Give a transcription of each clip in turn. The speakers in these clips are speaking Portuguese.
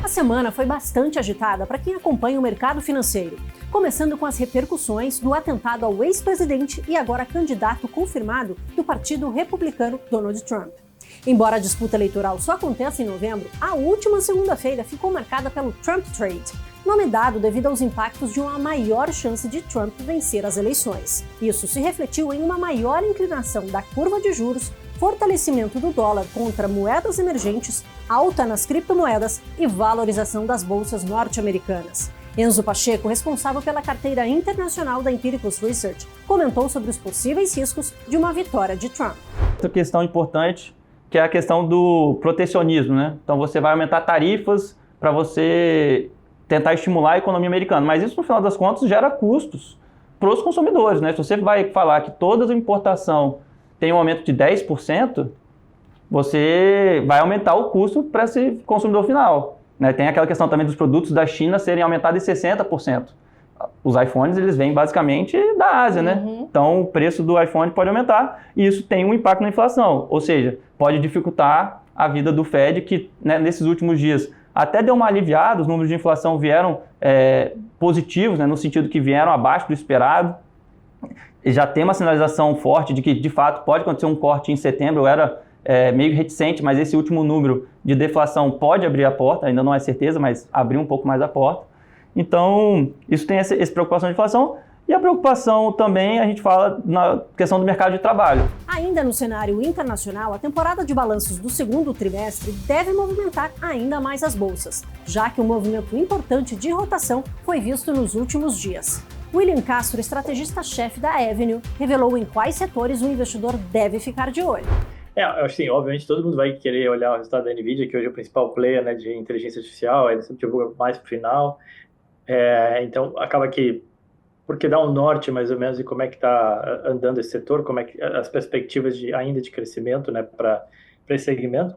A semana foi bastante agitada para quem acompanha o mercado financeiro, começando com as repercussões do atentado ao ex-presidente e agora candidato confirmado do Partido Republicano Donald Trump. Embora a disputa eleitoral só aconteça em novembro, a última segunda-feira ficou marcada pelo Trump Trade, nome dado devido aos impactos de uma maior chance de Trump vencer as eleições. Isso se refletiu em uma maior inclinação da curva de juros, fortalecimento do dólar contra moedas emergentes, alta nas criptomoedas e valorização das bolsas norte-americanas. Enzo Pacheco, responsável pela carteira internacional da Empiricus Research, comentou sobre os possíveis riscos de uma vitória de Trump. Outra questão importante, que é a questão do protecionismo, né? Então você vai aumentar tarifas para você tentar estimular a economia americana, mas isso no final das contas gera custos para os consumidores, né? Se você vai falar que toda a importação tem um aumento de 10%, você vai aumentar o custo para esse consumidor final, né? Tem aquela questão também dos produtos da China serem aumentados em 60%. Os iPhones, eles vêm basicamente da Ásia, né? Então, o preço do iPhone pode aumentar e isso tem um impacto na inflação. Ou seja, pode dificultar a vida do Fed, que, né, nesses últimos dias até deu uma aliviada, os números de inflação vieram positivos, né, no sentido que vieram abaixo do esperado. E já tem uma sinalização forte de que, de fato, pode acontecer um corte em setembro. Eu era meio reticente, mas esse último número de deflação pode abrir a porta, ainda não é certeza, mas abriu um pouco mais a porta. Então, isso tem essa preocupação de inflação e a preocupação também, a gente fala na questão do mercado de trabalho. Ainda no cenário internacional, a temporada de balanços do segundo trimestre deve movimentar ainda mais as bolsas, já que um movimento importante de rotação foi visto nos últimos dias. William Castro, estrategista-chefe da Avenue, revelou em quais setores o investidor deve ficar de olho. Eu acho que sim, obviamente todo mundo vai querer olhar o resultado da NVIDIA, que hoje é o principal player, né, de inteligência artificial, ele sempre divulga mais para o final. Então, acaba que, porque dá um norte, mais ou menos, de como é que está andando esse setor, como é que as perspectivas ainda de crescimento, né, para esse segmento.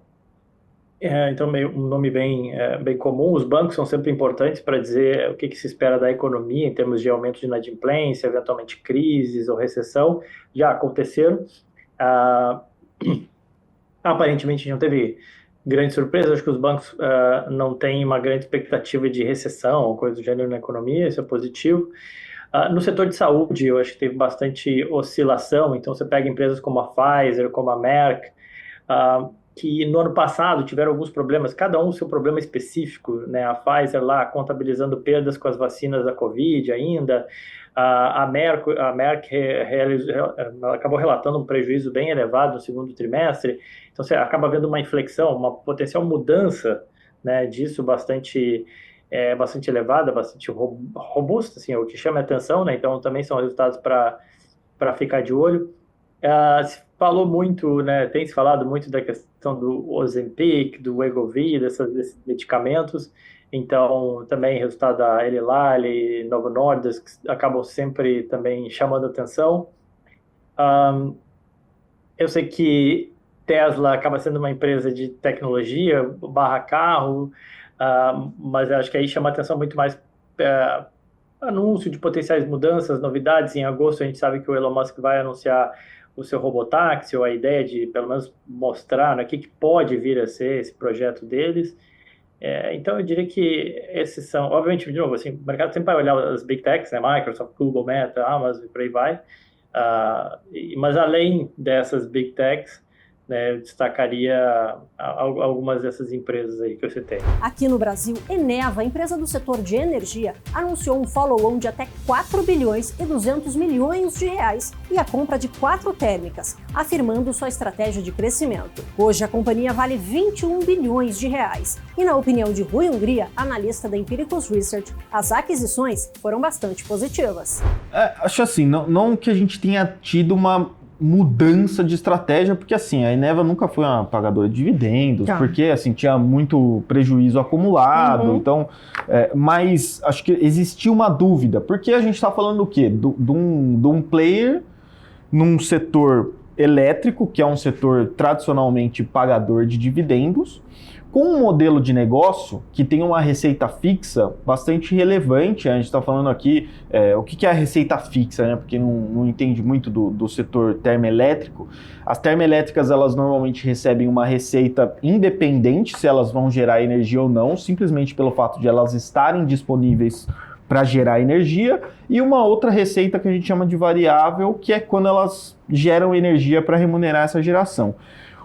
Então, um nome bem comum. Os bancos são sempre importantes para dizer o que se espera da economia em termos de aumento de inadimplência, eventualmente crises ou recessão. Já aconteceram. Aparentemente, a gente não teve grande surpresa. Acho que os bancos não têm uma grande expectativa de recessão ou coisa do gênero na economia, isso é positivo. No setor de saúde, eu acho que teve bastante oscilação. Então, você pega empresas como a Pfizer, como a Merck, que no ano passado tiveram alguns problemas, cada um o seu problema específico, né? A Pfizer lá contabilizando perdas com as vacinas da Covid ainda, a Merck acabou relatando um prejuízo bem elevado no segundo trimestre, então você acaba vendo uma inflexão, uma potencial mudança, né, disso bastante elevada, bastante robusta, assim, o que chama a atenção, né? Então também são resultados para ficar de olho. Se falou muito, né, tem se falado muito da questão do Ozempic, do Wegovy, desses medicamentos. Então, também resultado da Eli Lilly, Novo Nordisk, acabam sempre também chamando atenção. Eu sei que Tesla acaba sendo uma empresa de tecnologia, barra carro, mas acho que aí chama atenção muito mais anúncio de potenciais mudanças, novidades. Em agosto, a gente sabe que o Elon Musk vai anunciar o seu robotáxi, ou a ideia de, pelo menos, mostrar, né, o que pode vir a ser esse projeto deles. Então, eu diria que esses são, obviamente, de novo, assim, o mercado sempre vai olhar as Big Techs, né, Microsoft, Google, Meta, Amazon, e por aí vai. Mas, além dessas Big Techs, né, eu destacaria algumas dessas empresas aí que eu citei. Aqui no Brasil, Eneva, empresa do setor de energia, anunciou um follow-on de até 4 bilhões e 200 milhões de reais e a compra de 4 térmicas, afirmando sua estratégia de crescimento. Hoje, a companhia vale 21 bilhões de reais. E na opinião de Rui Hungria, analista da Empiricus Research, as aquisições foram bastante positivas. Acho assim, não que a gente tenha tido uma mudança de estratégia, porque assim, a Eneva nunca foi uma pagadora de dividendos, porque assim, tinha muito prejuízo acumulado, então, mas acho que existia uma dúvida, porque a gente está falando do quê? De um player num setor elétrico, que é um setor tradicionalmente pagador de dividendos, com um modelo de negócio que tem uma receita fixa bastante relevante. A gente está falando aqui o que é a receita fixa, né? Porque não entende muito do setor termoelétrico. As termoelétricas, elas normalmente recebem uma receita independente se elas vão gerar energia ou não, simplesmente pelo fato de elas estarem disponíveis para gerar energia, e uma outra receita que a gente chama de variável, que é quando elas geram energia para remunerar essa geração.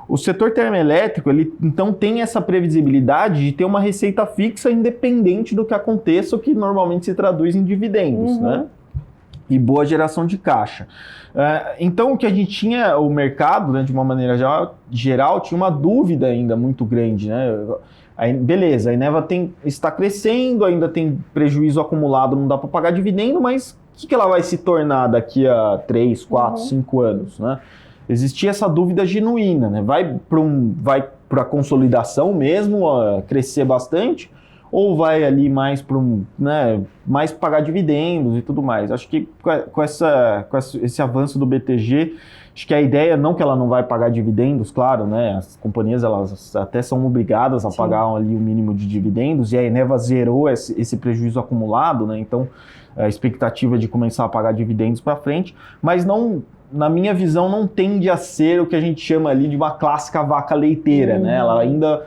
O setor termoelétrico, ele então tem essa previsibilidade de ter uma receita fixa independente do que aconteça, o que normalmente se traduz em dividendos, né? E boa geração de caixa. Então, o que a gente tinha, o mercado, né, de uma maneira geral, tinha uma dúvida ainda muito grande, né? Beleza, a Eneva está crescendo, ainda tem prejuízo acumulado, não dá para pagar dividendo, mas o que ela vai se tornar daqui a 3, 4, 5 anos, né? Existia essa dúvida genuína, né? Vai para a consolidação mesmo, crescer bastante, ou vai ali mais para mais pagar dividendos e tudo mais? Acho que com esse avanço do BTG, acho que a ideia, não que ela não vai pagar dividendos, claro, né? As companhias, elas até são obrigadas a pagar ali o mínimo de dividendos, e a Eneva zerou esse prejuízo acumulado, né? Então, a expectativa de começar a pagar dividendos para frente, mas não, na minha visão, não tende a ser o que a gente chama ali de uma clássica vaca leiteira, né? Ela ainda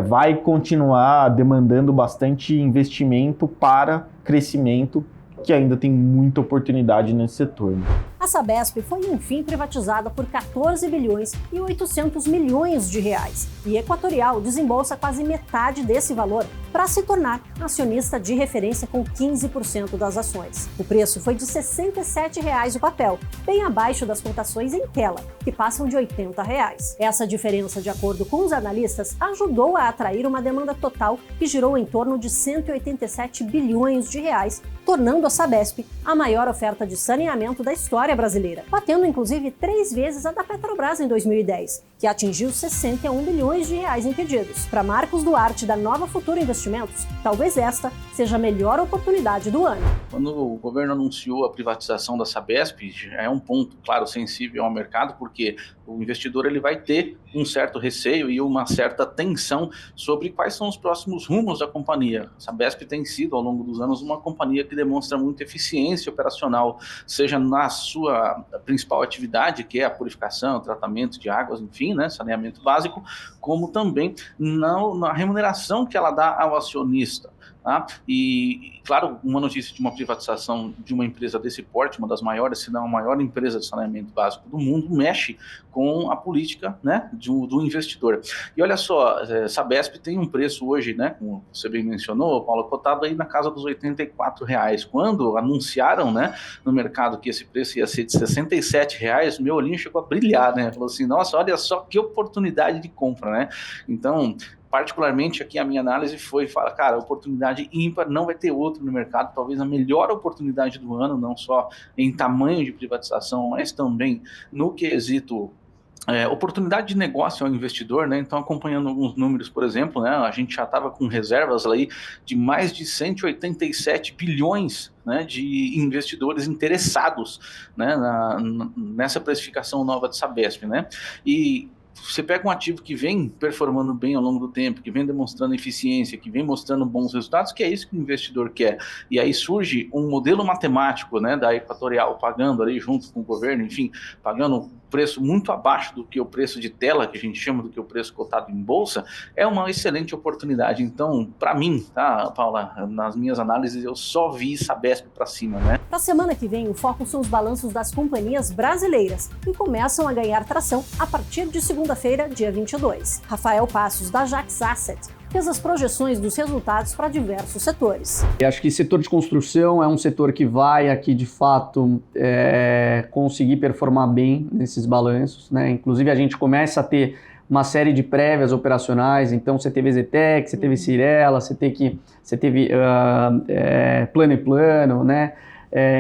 vai continuar demandando bastante investimento para crescimento, que ainda tem muita oportunidade nesse setor. A Sabesp foi, enfim, privatizada por 14 bilhões e 800 milhões de reais. E Equatorial desembolsa quase metade desse valor para se tornar acionista de referência com 15% das ações. O preço foi de R$ 67 o papel, bem abaixo das cotações em tela, que passam de R$ 80. Essa diferença, de acordo com os analistas, ajudou a atrair uma demanda total que girou em torno de 187 bilhões de reais, tornando a Sabesp a maior oferta de saneamento da história brasileira, batendo inclusive 3 vezes a da Petrobras em 2010, que atingiu 61 bilhões de reais em pedidos. Para Marcos Duarte, da Nova Futura Investimentos, talvez esta seja a melhor oportunidade do ano. Quando o governo anunciou a privatização da Sabesp, é um ponto, claro, sensível ao mercado, porque o investidor ele vai ter um certo receio e uma certa tensão sobre quais são os próximos rumos da companhia. A Sabesp tem sido, ao longo dos anos, uma companhia que demonstra muita eficiência operacional, seja na sua principal atividade, que é a purificação, tratamento de águas, enfim, né, saneamento básico, como também na remuneração que ela dá ao acionista. Tá? E, claro, uma notícia de uma privatização de uma empresa desse porte, uma das maiores, se não a maior empresa de saneamento básico do mundo, mexe com a política, né, do investidor. E olha só, Sabesp tem um preço hoje, né, como você bem mencionou, Paulo, cotado aí na casa dos R$ 84. Quando anunciaram, né, no mercado que esse preço ia ser de R$ 67, meu olhinho chegou a brilhar, né? Falou assim, nossa, olha só que oportunidade de compra, né? Então, particularmente aqui a minha análise foi, cara, oportunidade ímpar, não vai ter outro no mercado, talvez a melhor oportunidade do ano, não só em tamanho de privatização, mas também no quesito oportunidade de negócio ao investidor, né? Então, acompanhando alguns números, por exemplo, né, a gente já estava com reservas aí de mais de 187 bilhões, né, de investidores interessados, né, nessa precificação nova de Sabesp, né? E você pega um ativo que vem performando bem ao longo do tempo, que vem demonstrando eficiência, que vem mostrando bons resultados, que é isso que o investidor quer. E aí surge um modelo matemático, né, da Equatorial pagando ali junto com o governo, enfim, pagando preço muito abaixo do que o preço de tela, que a gente chama do que o preço cotado em bolsa, é uma excelente oportunidade. Então, para mim, tá, Paula, nas minhas análises, eu só vi Sabesp para cima, né? Na semana que vem, o foco são os balanços das companhias brasileiras, que começam a ganhar tração a partir de segunda-feira, dia 22. Rafael Passos, da Jax Asset, fez as projeções dos resultados para diversos setores. Eu acho que o setor de construção é um setor que vai aqui, de fato, conseguir performar bem nesses balanços, né? Inclusive, a gente começa a ter uma série de prévias operacionais, então você teve Zetec, você teve Cyrela, você teve Plano e Plano, né?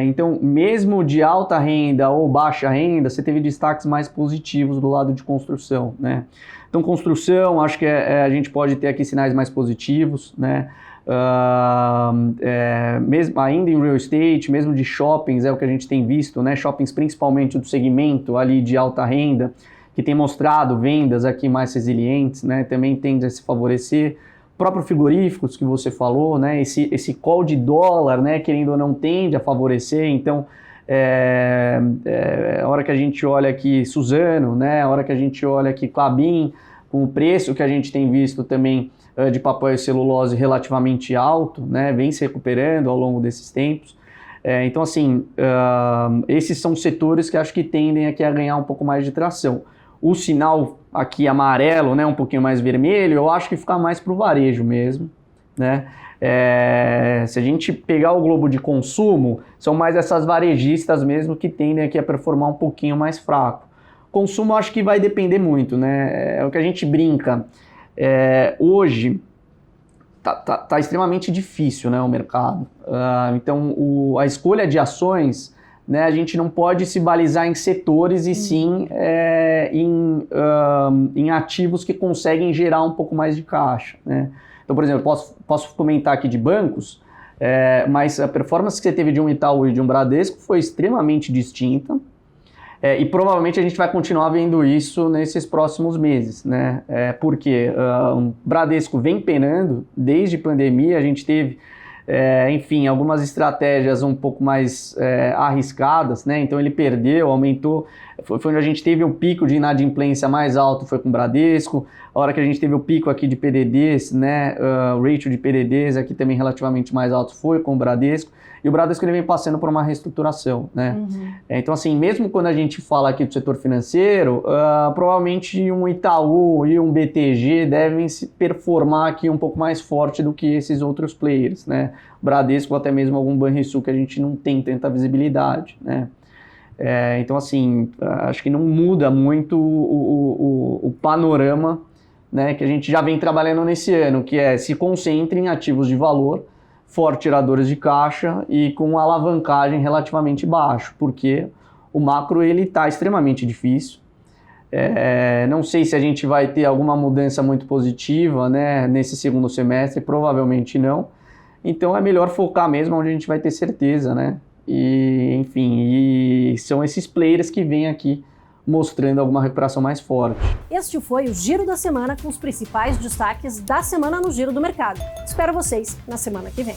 Então, mesmo de alta renda ou baixa renda, você teve destaques mais positivos do lado de construção, né? Então, construção, acho que a gente pode ter aqui sinais mais positivos, né? Mesmo ainda em real estate, mesmo de shoppings, é o que a gente tem visto, né? Shoppings principalmente do segmento ali de alta renda, que tem mostrado vendas aqui mais resilientes, né? Também tende a se favorecer. Próprio frigoríficos que você falou, né? Esse call de dólar, né? Querendo ou não, tende a favorecer. Então, a hora que a gente olha aqui Suzano, né? A hora que a gente olha aqui Klabin, com o preço que a gente tem visto também de papel e celulose relativamente alto, né? Vem se recuperando ao longo desses tempos. Então, assim, esses são setores que acho que tendem aqui a ganhar um pouco mais de tração. O sinal aqui amarelo, né, um pouquinho mais vermelho, eu acho que fica mais para o varejo mesmo, né? Se a gente pegar o globo de consumo, são mais essas varejistas mesmo que tendem aqui a performar um pouquinho mais fraco. Consumo acho que vai depender muito, né? É o que a gente brinca. Hoje tá extremamente difícil, né, o mercado. Então a escolha de ações, né, a gente não pode se balizar em setores e sim em ativos que conseguem gerar um pouco mais de caixa, né? Então, por exemplo, posso comentar aqui de bancos, mas a performance que você teve de um Itaú e de um Bradesco foi extremamente distinta, e provavelmente a gente vai continuar vendo isso nesses próximos meses, né? Porque o Bradesco vem penando desde pandemia, a gente teve enfim, algumas estratégias um pouco mais arriscadas, né? Então ele perdeu, aumentou, foi onde a gente teve o pico de inadimplência mais alto, foi com o Bradesco. A hora que a gente teve o pico aqui de PDDs, né? O ratio de PDDs aqui também relativamente mais alto foi com o Bradesco. E o Bradesco ele vem passando por uma reestruturação, né? Então, assim, mesmo quando a gente fala aqui do setor financeiro, provavelmente um Itaú e um BTG devem se performar aqui um pouco mais forte do que esses outros players, né? Bradesco ou até mesmo algum Banrisul que a gente não tem tanta visibilidade, né? Então, assim, acho que não muda muito o panorama, né, que a gente já vem trabalhando nesse ano, que se concentre em ativos de valor, fortes tiradores de caixa e com alavancagem relativamente baixo, porque o macro ele está extremamente difícil. Não sei se a gente vai ter alguma mudança muito positiva, né, nesse segundo semestre, provavelmente não. Então é melhor focar mesmo onde a gente vai ter certeza, né? E, enfim, são esses players que vêm aqui mostrando alguma recuperação mais forte. Este foi o Giro da Semana com os principais destaques da semana no Giro do Mercado. Espero vocês na semana que vem.